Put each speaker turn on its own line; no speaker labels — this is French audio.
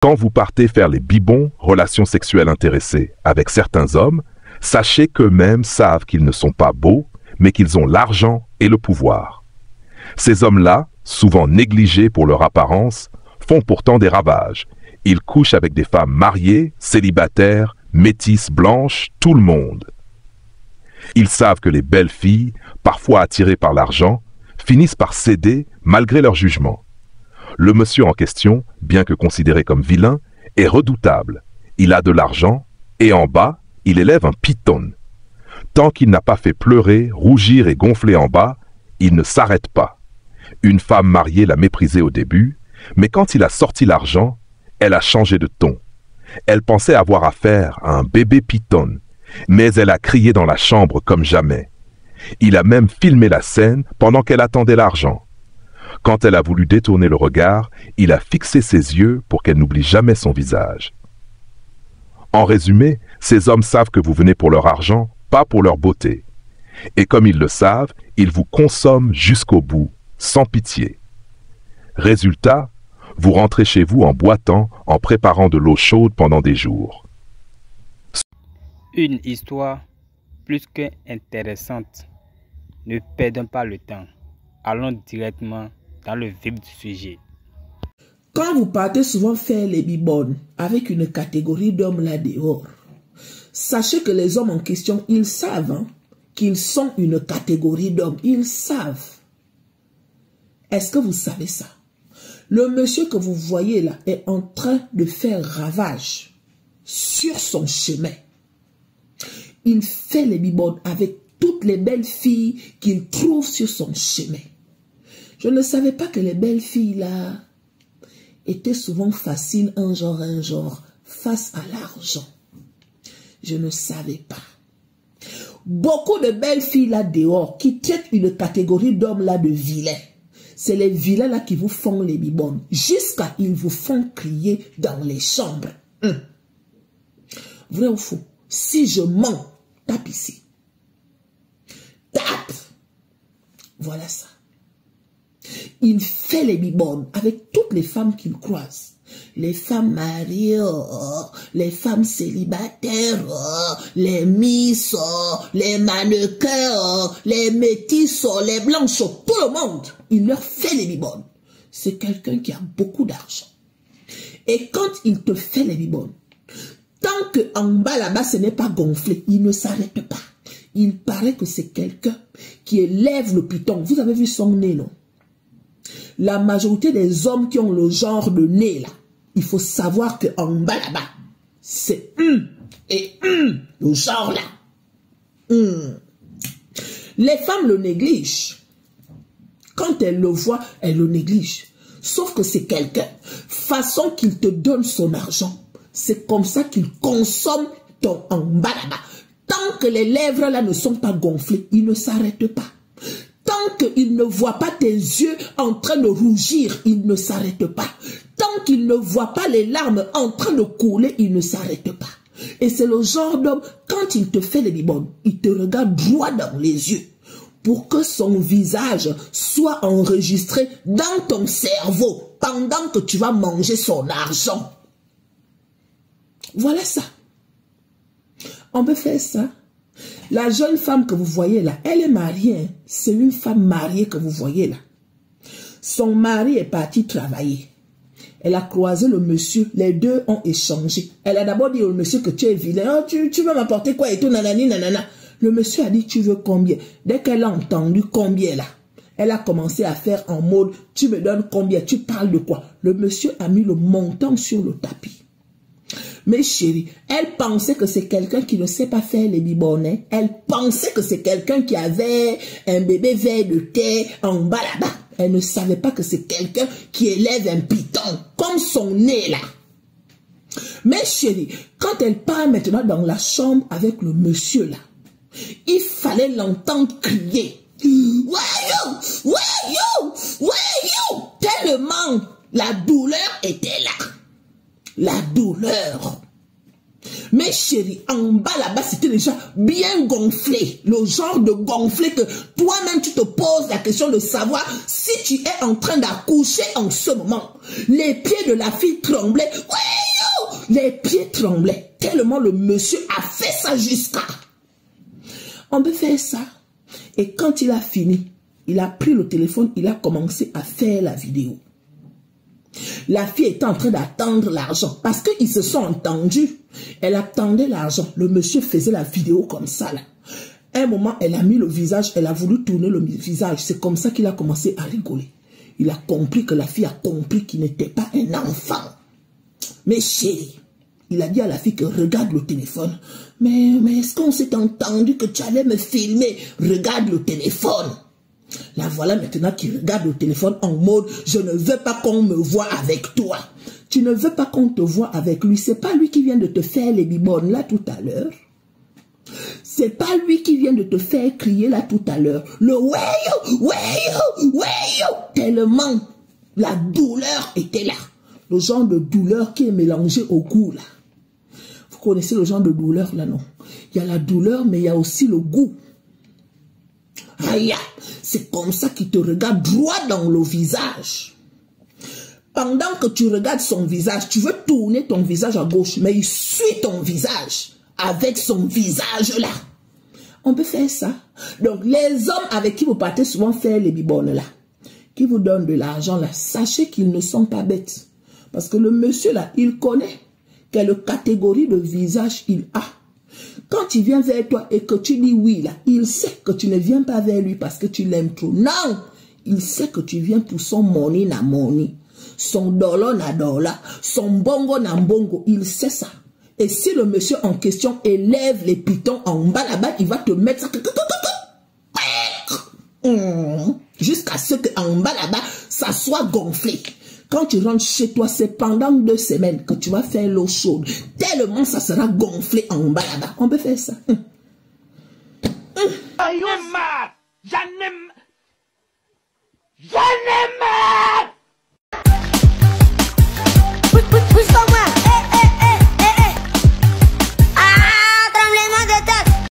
Quand vous partez faire les bibons, relations sexuelles intéressées, avec certains hommes, sachez qu'eux-mêmes savent qu'ils ne sont pas beaux, mais qu'ils ont l'argent et le pouvoir. Ces hommes-là, souvent négligés pour leur apparence, font pourtant des ravages. Ils couchent avec des femmes mariées, célibataires, métisses, blanches, tout le monde. Ils savent que les belles filles, parfois attirées par l'argent, finissent par céder malgré leur jugement. Le monsieur en question, bien que considéré comme vilain, est redoutable. Il a de l'argent et en bas, il élève un python. Tant qu'il n'a pas fait pleurer, rougir et gonfler en bas, il ne s'arrête pas. Une femme mariée l'a méprisé au début, mais quand il a sorti l'argent, elle a changé de ton. Elle pensait avoir affaire à un bébé python, mais elle a crié dans la chambre comme jamais. Il a même filmé la scène pendant qu'elle attendait l'argent. Quand elle a voulu détourner le regard, il a fixé ses yeux pour qu'elle n'oublie jamais son visage. En résumé, ces hommes savent que vous venez pour leur argent, pas pour leur beauté. Et comme ils le savent, ils vous consomment jusqu'au bout, sans pitié. Résultat, vous rentrez chez vous en boitant, en préparant de l'eau chaude pendant des jours.
Une histoire plus qu'intéressante. Ne perdons pas le temps. Allons directement dans le vif du sujet.
Quand vous partez souvent faire les bibonnes avec une catégorie d'hommes là dehors, sachez que les hommes en question, ils savent qu'ils sont une catégorie d'hommes. Ils savent. Est-ce que vous savez ça? Le monsieur que vous voyez là est en train de faire ravage sur son chemin. Il fait les bibonnes avec toutes les belles filles qu'il trouve sur son chemin. Je ne savais pas que les belles filles là étaient souvent faciles un genre face à l'argent. Je ne savais pas. Beaucoup de belles filles là dehors qui traitent une catégorie d'hommes là de vilains. C'est les vilains là qui vous font les bibonnes jusqu'à ils vous font crier dans les chambres. Vrai ou faux? Si je mens, tape ici. Tape. Voilà ça. Il fait les bibonnes avec toutes les femmes qu'il croise. Les femmes mariées, les femmes célibataires, les miss, les mannequins, les métisses, les blanches, tout le monde. Il leur fait les bibonnes. C'est quelqu'un qui a beaucoup d'argent. Et quand il te fait les bibonnes, tant qu'en bas là-bas ce n'est pas gonflé, il ne s'arrête pas. Il paraît que c'est quelqu'un qui élève le python. Vous avez vu son nez, non? La majorité des hommes qui ont le genre de nez là, il faut savoir qu'en bas là-bas, c'est le genre là. Les femmes le négligent. Quand elles le voient, elles le négligent. Sauf que c'est quelqu'un, façon qu'il te donne son argent, c'est comme ça qu'il consomme ton en bas là-bas. Tant que les lèvres là ne sont pas gonflées, il ne s'arrête pas. Tant qu'il ne voit pas tes yeux en train de rougir, il ne s'arrête pas. Tant qu'il ne voit pas les larmes en train de couler, il ne s'arrête pas. Et c'est le genre d'homme, quand il te fait les bibonnes, il te regarde droit dans les yeux pour que son visage soit enregistré dans ton cerveau pendant que tu vas manger son argent. Voilà ça. On peut faire ça. La jeune femme que vous voyez là, elle est mariée. C'est une femme mariée que vous voyez là. Son mari est parti travailler. Elle a croisé le monsieur. Les deux ont échangé. Elle a d'abord dit au monsieur que tu es vilain. Oh, tu veux m'apporter quoi et tout, nanani, nanana. Le monsieur a dit, tu veux combien? Dès qu'elle a entendu combien là, elle a commencé à faire en mode, tu me donnes combien? Tu parles de quoi? Le monsieur a mis le montant sur le tapis. Mais chérie, elle pensait que c'est quelqu'un qui ne sait pas faire les bibonnets. Elle pensait que c'est quelqu'un qui avait un bébé vert de terre en bas là-bas. Elle ne savait pas que c'est quelqu'un qui élève un python, comme son nez là. Mais chérie, quand elle part maintenant dans la chambre avec le monsieur là, il fallait l'entendre crier. Where you? Tellement la douleur était là. La douleur. Mais chérie, en bas là-bas, c'était déjà bien gonflé. Le genre de gonflé que toi-même, tu te poses la question de savoir si tu es en train d'accoucher en ce moment. Les pieds de la fille tremblaient. Les pieds tremblaient. Tellement le monsieur a fait ça jusqu'à. On peut faire ça. Et quand il a fini, il a pris le téléphone, il a commencé à faire la vidéo. La fille était en train d'attendre l'argent parce qu'ils se sont entendus. Elle attendait l'argent. Le monsieur faisait la vidéo comme ça là. Un moment, elle a mis le visage, elle a voulu tourner le visage. C'est comme ça qu'il a commencé à rigoler. Il a compris que la fille a compris qu'il n'était pas un enfant. Mais chérie, il a dit à la fille que regarde le téléphone. Mais est-ce qu'on s'est entendu que tu allais me filmer? Regarde le téléphone. La voilà maintenant qui regarde le téléphone en mode « Je ne veux pas qu'on me voie avec toi. » Tu ne veux pas qu'on te voie avec lui. C'est pas lui qui vient de te faire les bibonnes là tout à l'heure. C'est pas lui qui vient de te faire crier là tout à l'heure. Le « wayo, wayo, wayo » tellement la douleur était là. Le genre de douleur qui est mélangé au goût là. Vous connaissez le genre de douleur là, non? Il y a la douleur, mais il y a aussi le goût. Aïe, c'est comme ça qu'il te regarde droit dans le visage. Pendant que tu regardes son visage, tu veux tourner ton visage à gauche, mais il suit ton visage avec son visage là. On peut faire ça. Donc, les hommes avec qui vous partez souvent faire les bibonnes là, qui vous donnent de l'argent là, sachez qu'ils ne sont pas bêtes. Parce que le monsieur là, il connaît quelle catégorie de visage il a. Quand il vient vers toi et que tu dis oui là, il sait que tu ne viens pas vers lui parce que tu l'aimes trop. Non, il sait que tu viens pour son money na money, son dollar na dollar, son bongo na bongo. Il sait ça. Et si le monsieur en question élève les pitons en bas là-bas, il va te mettre ça jusqu'à ce qu'en bas là-bas, ça soit gonflé. Quand tu rentres chez toi, c'est pendant 2 semaines que tu vas faire l'eau chaude. Tellement ça sera gonflé en bas là-bas. On peut faire ça.
Are you mad? J'en ai